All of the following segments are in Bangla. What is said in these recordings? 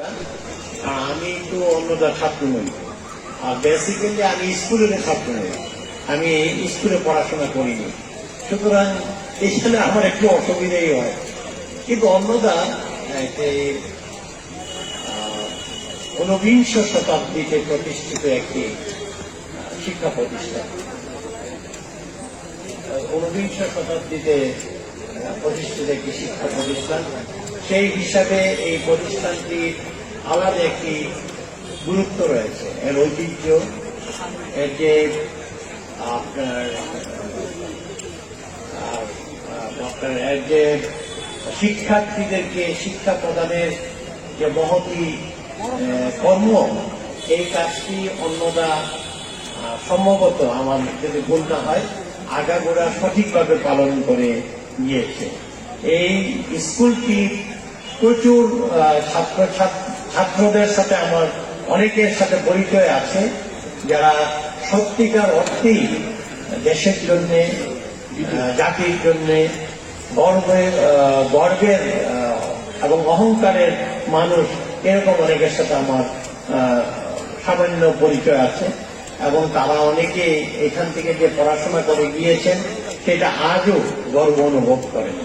আমি তো অন্যটা ছাত্র নই, আর বেসিক্যালি আমি স্কুলের ছাত্র নই, আমি স্কুলে পড়াশোনা করিনি, সুতরাং এখানে আমার একটু অসুবিধাই হয়। কিন্তু অন্যদা ঊনবিংশ শতাব্দীতে প্রতিষ্ঠিত একটি শিক্ষা প্রতিষ্ঠান, ঊনবিংশ শতাব্দীতে প্রতিষ্ঠিত একটি শিক্ষা প্রতিষ্ঠান। সেই হিসাবে এই প্রতিষ্ঠানটির আলাদা একটি গুরুত্ব রয়েছে, এর ঐতিহ্য, এর যে আপনার এর যে শিক্ষার্থীদেরকে শিক্ষা প্রদানের যে মহতি কর্ম, এই কাজটি অন্যদা সম্ভবত আমার যদি ভুল না হয় আগাগোড়া সঠিকভাবে পালন করে নিয়েছে। এই স্কুলটি প্রচুর ছাত্রদের সাথে আমার অনেকের সাথে পরিচয় আছে, যারা সত্যিকার অর্থেই দেশের জন্য, জাতির জন্য গর্বের এবং অহংকারের মানুষ, এরকম অনেকের সাথে আমার সামান্য পরিচয় আছে, এবং তারা অনেকে এখান থেকে যে পড়াশোনা করে গিয়েছেন সেটা আজও গর্ব অনুভব করেন।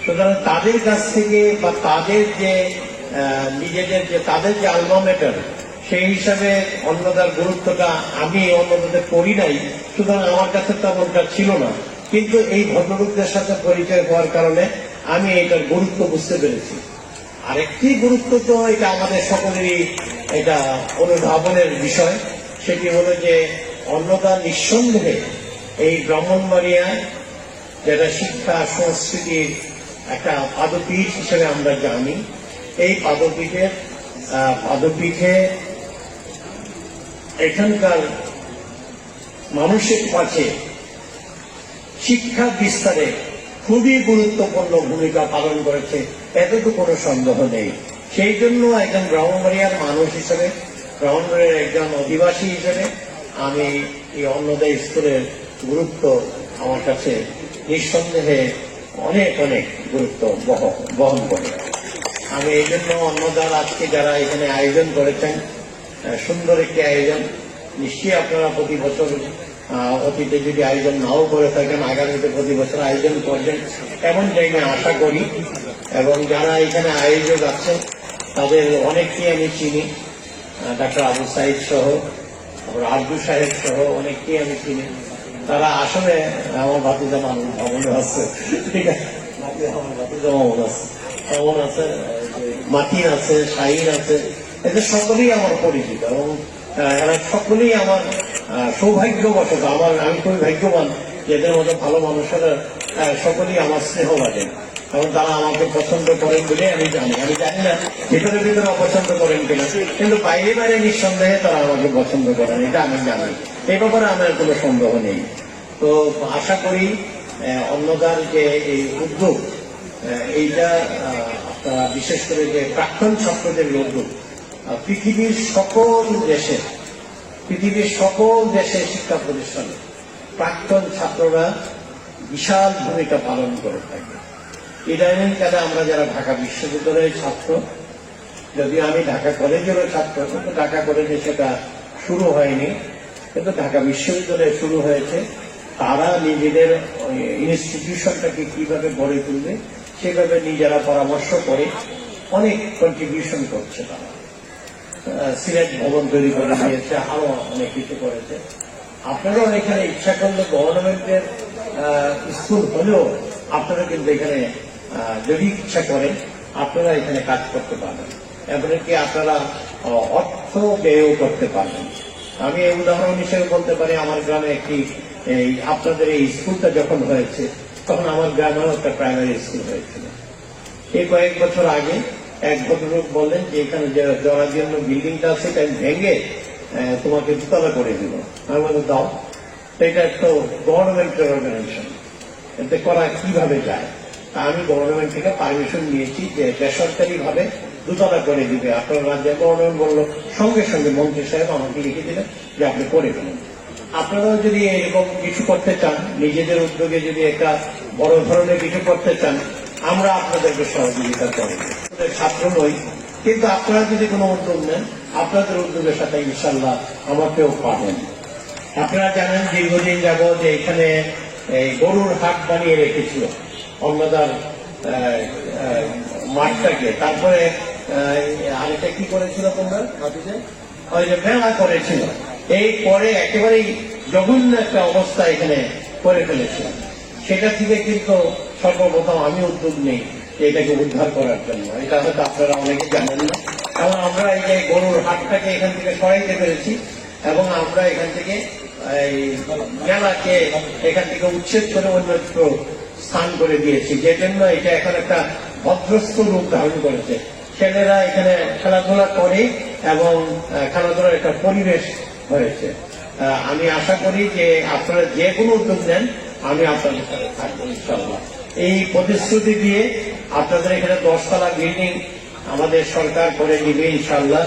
সুতরাং তাদের কাছ থেকে বা তাদের যে নিজেদের যে তাদের যে আলমা ম্যাটার, সেই হিসাবে অন্যদার গুরুত্বটা আমি অন্যদের করি নাই, সুতরাং আমার কাছে তেমনটা ছিল না। কিন্তু এই ভদ্রলোকদের সাথে পরিচয় হওয়ার কারণে আমি এটার গুরুত্ব বুঝতে পেরেছি। আরেকটি গুরুত্ব তো এটা আমাদের সকলেরই এটা অনুধাবনের বিষয়, সেটি হলো যে অন্যদা নিঃসন্দেহে এই ব্রাহ্মণবাড়িয়া, যেটা শিক্ষা সংস্কৃতির একটা পাদপীঠ হিসেবে আমরা জানি, এই পাদপীঠে এখানকার মানুষের কাছে শিক্ষা বিস্তারে খুবই গুরুত্বপূর্ণ ভূমিকা পালন করেছে, এতে তো কোনো সন্দেহ নেই। সেই জন্য একজন ব্রাহ্মণবাড়িয়ার মানুষ হিসেবে, ব্রাহ্মণবাড়িয়ার একজন অধিবাসী হিসেবে আমি এই অন্নদা স্কুলের গুরুত্ব আমার কাছে নিঃসন্দেহে অনেক অনেক গুরুত্ব বহন করে। আমি এই জন্য অন্নদার আজকে যারা এখানে আয়োজন করেছেন, সুন্দর একটি আয়োজন, নিশ্চয়ই আপনারা প্রতি বছর অতীতে যদি আয়োজন নাও করে থাকেন, আগামীতে প্রতি বছর আয়োজন করবেন এমন জায়গায় আশা করি। এবং যারা এখানে আয়োজক আছেন তাদের অনেককেই আমি চিনি, ডাক্তার আবু সাইদ সহ, আব্দুল সাহেব সহ অনেককেই আমি চিনি। তারা আসলে আমার ভাতিজা মনে আছে, ঠিক আছে, আমার ভাতিজা মনে আছে, এমন আছে, মাতিন আছে, শাহিন আছে, এদের সকলেই আমার পরিচিত, এবং এরা সকলেই আমার সৌভাগ্যবশত, আমি খুবই ভাগ্যবান যে এদের মতো ভালো মানুষেরা সকলেই আমার স্নেহ বাজেন, এবং তারা আমাকে পছন্দ করেন বলে আমি জানি না ভিতরে ভিতরে অপছন্দ করেন কিনা, কিন্তু বাইরে বাইরে নিঃসন্দেহে তারা আমাকে পছন্দ করেন, এটা আমি জানি, এই ব্যাপারে আমার কোনো সন্দেহ নেই। তো আশা করি অন্নদার যে এই উদ্যোগ, এইটা আপনারা বিশেষ করে যে প্রাক্তন ছাত্রদের উদ্যোগ, পৃথিবীর সকল দেশে শিক্ষা প্রতিষ্ঠানে প্রাক্তন ছাত্ররা বিশাল ভূমিকা পালন করে থাকে। ইদানিং কালে আমরা যারা ঢাকা বিশ্ববিদ্যালয়ের ছাত্র, যদি আমি ঢাকা কলেজেরও ছাত্র, কিন্তু ঢাকা কলেজে সেটা শুরু হয়নি, কিন্তু ঢাকা বিশ্ববিদ্যালয়ে শুরু হয়েছে। তারা নিজেদের ইনস্টিটিউশনটাকে কিভাবে গড়ে তুলবে সেভাবে নিজেরা পরামর্শ করে অনেক কন্ট্রিবিউশন করছে। তারা সিলেট ভবন তৈরি করে দিয়েছে, আরো অনেক কিছু করেছে। আপনারাও এখানে ইচ্ছা করলে গভর্নমেন্টের স্কুল হলেও আপনারা কিন্তু এখানে যদি ইচ্ছা করেন আপনারা এখানে কাজ করতে পারবেন, এমনকি আপনারা অর্থ ব্যয়ও করতে পারবেন। আমি এই উদাহরণ হিসেবে বলতে পারি, আমার গ্রামে একটি আপনাদের এই স্কুলটা যখন হয়েছে তখন আমার গ্রামেও একটা প্রাইমারি স্কুল হয়েছিল। এই কয়েক বছর আগে এক ভদ্রলোক বললেন যে এখানে যে জরাজীর্ণ বিল্ডিংটা আছে এটা ভেঙে তোমাকে দুতলা করে দিব। আমি বলতে দাও, এটা একটা গভর্নমেন্টের অর্গানাইজেশন, এতে করা কিভাবে যায়। তা আমি গভর্নমেন্ট থেকে পারমিশন নিয়েছি যে বেসরকারি ভাবে দুতলা করে দিবে। আপনার রাজ্যে গভর্নমেন্ট বলল, সঙ্গে সঙ্গে মন্ত্রী সাহেব আমাকে লিখে দিলেন যে আপনি করে ফেলেন। আপনারাও যদি এরকম কিছু করতে চান, নিজেদের উদ্যোগে যদি একটা বড় ধরনের কিছু করতে চান, আমরা আপনাদেরকে সহযোগিতা করব। ছাত্র নই, কিন্তু আপনারা যদি কোনো উদ্যোগ নেন, আপনাদের উদ্যোগের সাথে ইনশাল্লাহ আমাকেও পাবেন। আপনারা জানেন দীর্ঘদিন যাবৎ এখানে এই গরুর হাট বানিয়ে রেখেছিল অন্নদার মাঠটাকে। তারপরে আরেকটা কি করেছিল তোমরা, ওই যে মেলা করেছিল। এই পরে একেবারেই জঘন্য একটা অবস্থা এখানে করে ফেলেছিল। সেটা থেকে কিন্তু সর্বপ্রথম আমি উদ্যোগ নেই এটাকে উদ্ধার করার জন্য। এটা হয়তো আপনারা অনেকে জানেন না। এবং আমরা এই যে গরুর হাটটাকে এখান থেকে সরাইতে পেরেছি এবং আমরা এখান থেকে এই মেলাকে এখান থেকে উচ্ছেদ করে অন্যত্র স্থান করে দিয়েছি, যে জন্য এটা এখন একটা ভদ্রস্থ রূপ ধারণ করেছে। ছেলেরা এখানে খেলাধুলা করে এবং খেলাধুলার একটা পরিবেশ হয়েছে। আমি আশা করি যে আপনারা যে কোনো উদ্যোগ নেন, আমি আপনাদের সাথে থাকবো ইনশাল্লাহ। এই প্রতিশ্রুতি দিয়ে আপনাদের এখানে 10 তলা বিল্ডিং আমাদের সরকার করে দিবে ইনশাল্লাহ।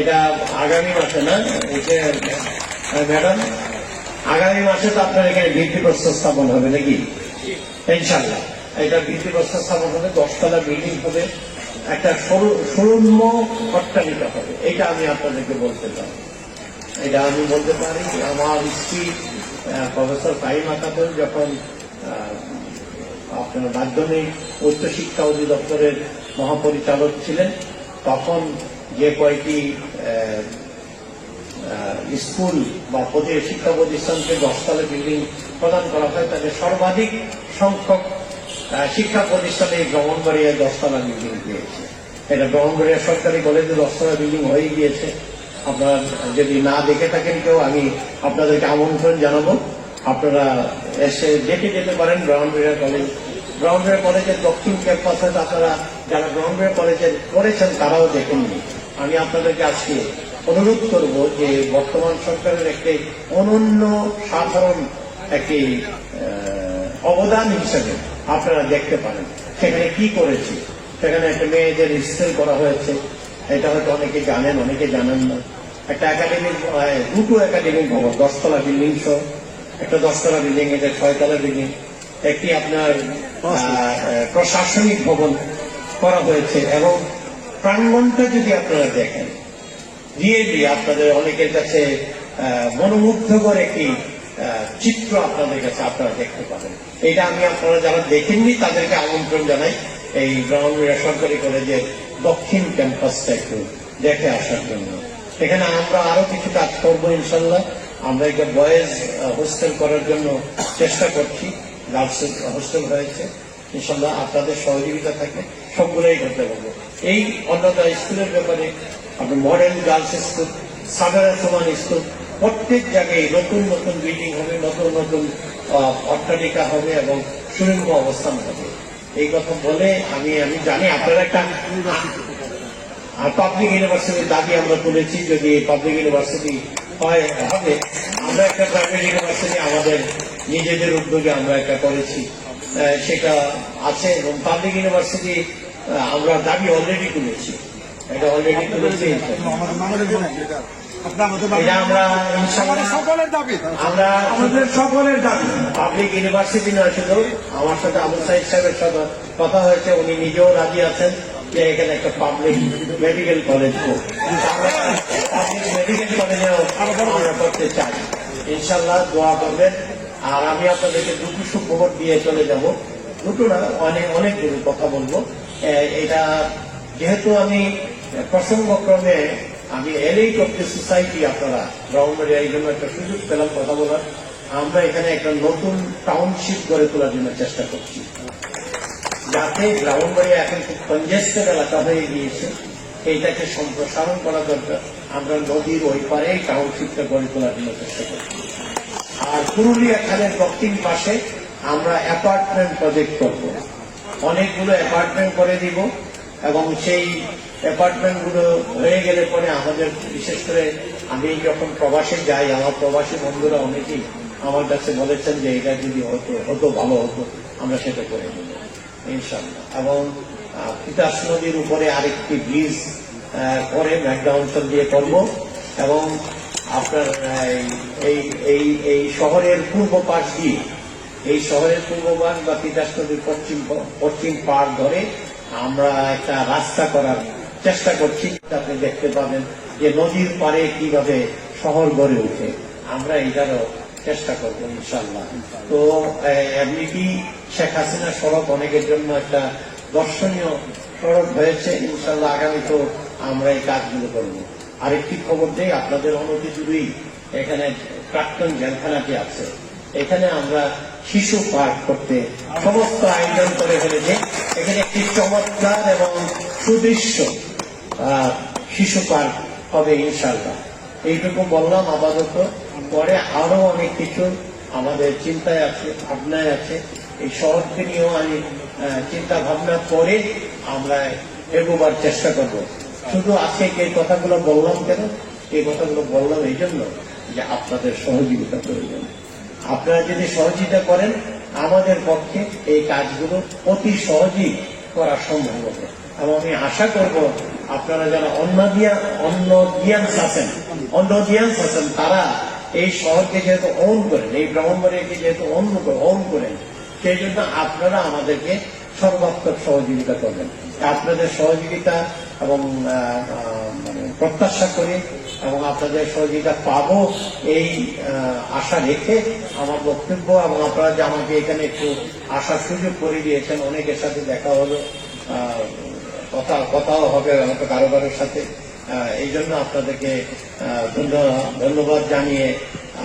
এটা আগামী মাসে না ম্যাডাম, আগামী মাসে তো আপনার এখানে ভিত্তিপ্রস্তর স্থাপন হবে নাকি? ইনশাল্লাহ এটা ভিত্তিপ্রস্তর স্থাপন হবে, 10 তলা বিল্ডিং হবে, একটা সুরম্য অট্টালিকা হবে। এটা আমি আপনাদেরকে বলতে পারি, এটা আমি বলতে পারি। আমার স্ত্রী প্রফেসর ফাহিম আতাতুল যখন আপনার মাধ্যমিক উচ্চশিক্ষা অধিদপ্তরের মহাপরিচালক ছিলেন, তখন যে কয়েকটি স্কুল বা শিক্ষা প্রতিষ্ঠানকে 10 তলা বিল্ডিং প্রদান করা হয়, তাদের সর্বাধিক সংখ্যক শিক্ষা প্রতিষ্ঠানে ব্রাহ্মণবাড়িয়ায় 10 তলা বিল্ডিং পেয়েছে। এটা ব্রাহ্মণবাড়িয়া সরকারি কলেজে 10 তলা বিল্ডিং হয়ে গিয়েছে। আপনারা যদি না দেখে থাকেন কেউ, আমি আপনাদেরকে আমন্ত্রণ জানাবো, আপনারা এসে দেখে যেতে পারেন ব্রাহ্মণবাড়িয়া কলেজ। ব্রাহ্মণবাড়িয়া কলেজের দক্ষিণ ক্যাম্পাসে আপনারা যারা ব্রাহ্মণবাড়িয়া কলেজে পড়েছেন তারাও দেখেননি। আমি আপনাদেরকে আজকে অনুরোধ করব যে বর্তমান সরকারের একটি অনন্য সাধারণ একটি অবদান হিসেবে আপনারা দেখতে পারেন সেখানে কি করেছে। সেখানে একটা মেয়েদের স্কুল করা হয়েছে, এটা হয়তো অনেকে জানেন, অনেকে জানেন না। একটা একাডেমিক, দুটো একাডেমিক ভবন, 10 তলা বিল্ডিং সহ একটা 10 তলা বিল্ডিং, এটা 6 তলা বিল্ডিং। একটি আপনার প্রশাসনিক ভবন করা হয়েছে এবং প্রাঙ্গণটা যদি আপনারা দেখেন, রিয়েলি আপনাদের অনেকের কাছে মনোমুগ্ধকর একটি চিত্র আপনাদের কাছে আপনারা দেখতে পাবেন। এটা আমি আপনারা যারা দেখেননি তাদেরকে আমন্ত্রণ জানাই এই ব্রাহ্মণবাড়িয়া সরকারি কলেজের দক্ষিণ ক্যাম্পাসটা একটু দেখে আসার জন্য। এখানে আমরা আরো কিছু কাজ করবো ইনশাল্লাহ। আমরা একটা বয়েজ হোস্টেল করার জন্য চেষ্টা করছি, গার্লস হোস্টেল হয়েছে ইনশাল্লাহ। আপনাদের সহযোগিতা থাকলে সবগুলোই করতে পারবো। এই অন্যতম স্কুলের ব্যাপারে আপনার মডেল গার্লস স্কুল, সাধারণ সমান স্কুল, প্রত্যেক জায়গায় নতুন নতুন বিল্ডিং হবে, নতুন নতুন অট্টালিকা হবে এবং সুরম্য অবস্থান হবে। এই কথা বলে আমি জানি আপনারা একটা পাবলিক ইউনিভার্সিটির দাবি আমরা তুলেছি। যদি পাবলিক ইউনিভার্সিটি হবে, আমরা একটা প্রাইভেট ইউনিভার্সিটি আমাদের নিজেদের উদ্যোগে আমরা একটা করেছি, সেটা আছে। এবং পাবলিক ইউনিভার্সিটি আমরা দাবি অলরেডি তুলেছি, এটা অলরেডি তুলেছি। আমাদের সকলের দাবি পাবলিক ইউনিভার্সিটি নয়, শুধু আমার সাথে আবু সাইদ সাহেবের সাথে কথা হয়েছে, উনি নিজেও রাজি আছেন যে এখানে একটা public medical college public medical কলেজেও আমরা করতে চাই। ইনশাল্লাহ দোয়া করবেন। আর আমি আপনাদেরকে দুটো সুখবর দিয়ে চলে যাব, দুটো না অনেকগুলো কথা বলবো। এটা যেহেতু আমি প্রসঙ্গক্রমে আমি এলিট অফ দি সোসাইটি, আপনারা ব্রাহ্মণবাড়িয়া এই জন্য একটা সুযোগ পেলাম কথা বলার। আমরা এখানে একটা নতুন টাউনশিপ গড়ে তোলার জন্য চেষ্টা করছি, যাতে ব্রাহ্মণবাড়িয়া এখন খুব কনজেস্টেড এলাকা হয়ে গিয়েছে, এইটাকে সম্প্রসারণ করা দরকার। আমরা নদীর ওই পারে টাউনশিপটা গড়ে তোলার জন্য চেষ্টা করছি। আর পুরুলিয়া খালের দক্ষিণ পাশে আমরা অ্যাপার্টমেন্ট প্রজেক্ট করব, অনেকগুলো অ্যাপার্টমেন্ট করে দিব এবং সেই অ্যাপার্টমেন্ট গুলো হয়ে গেলে পরে আমাদের, বিশেষ করে আমি যখন প্রবাসে যাই, আমার প্রবাসী বন্ধুরা অনেকেই আমার কাছে বলেছেন যে এটা যদি হতো ভালো হতো, আমরা সেটা করে দেব ইনশাল্লাহ। এবং তিতাস নদীর উপরে আরেকটি ব্রিজ করে মেঘনা অঞ্চল দিয়ে করব এবং আপনার এই শহরের পূর্ব পাশ দিয়ে, এই শহরের পূর্ব পাশ বা তিতাস নদীর পশ্চিম পাড় ধরে আমরা একটা রাস্তা করার চেষ্টা করছি। আপনি দেখতে পাবেন যে নদীর পাড়ে কিভাবে শহর গড়ে ওঠে, আমরা এটারও চেষ্টা করবো ইনশাল্লাহ। তো এমনিটি শেখ হাসিনা সড়ক অনেকের জন্য একটা দর্শনীয় সড়ক হয়েছে, ইনশাল্লাহ আগামী তো আমরা এই কাজগুলো করবো। আরেকটি খবর দেই, আপনাদের অনতি দূরেই এখানে প্রাক্তন জেলখানাটি আছে, এখানে আমরা শিশু পার্ক করতে সমস্ত আয়োজন করে ফেলেছি। এখানে একটি চমৎকার এবং সুদৃশ্য শিশু পার্ক হবে ইনশাল্লাহ। এইটুকু বললাম আপাতত, পরে আরো অনেক কিছু আমাদের চিন্তায় আছে, ভাবনায় আছে। এই শহরকে নিয়েও আমি চিন্তা ভাবনা করে আমরা এগোবার চেষ্টা করব। শুধু আজকে এই কথাগুলো বললাম কেন? এই কথাগুলো বললাম এই জন্য যে আপনাদের সহযোগিতা প্রয়োজন। আপনারা যদি সহযোগিতা করেন, আমাদের পক্ষে এই কাজগুলো অতি সহজেই করা সম্ভব হবে। এবং আমি আশা করব আপনারা যারা অন্যদিয়ান্স আছেন তারা এই শহরকে যেহেতু ওন করেন, এই ব্রাহ্মণবাড়িয়াকে যেহেতু ওন করেন, সেই জন্য আপনারা আমাদেরকে সর্বাত্মক সহযোগিতা করবেন। আপনাদের সহযোগিতা এবং প্রত্যাশা করে এবং আপনাদের সহযোগিতা পাবো এই আশা রেখে আমার বক্তব্য, এবং আপনারা যে আমাকে এখানে একটু আসার সুযোগ করে দিয়েছেন, অনেকের সাথে দেখা হলো, কথাও হবে হয়তো কারো কারোর সাথে, এই জন্য আপনাদেরকে ধন্যবাদ জানিয়ে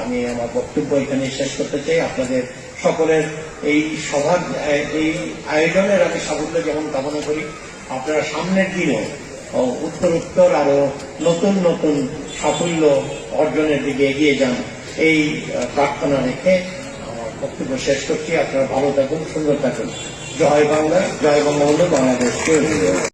আমি আমার বক্তব্য এখানে শেষ করতে চাই। আপনাদের সকলের এই সভার এই আয়োজনের আমি সাফল্য যেমন কামনা করি, আপনারা সামনের দিনেও উত্তর আরো নতুন নতুন সাফল্য অর্জনের দিকে এগিয়ে যান, এই প্রার্থনা রেখে আমার বক্তব্য শেষ করছি। আপনারা ভালো থাকুন, সুন্দর থাকুন। জয় বাংলা, জয় বঙ্গবন্ধু, বাংলাদেশ।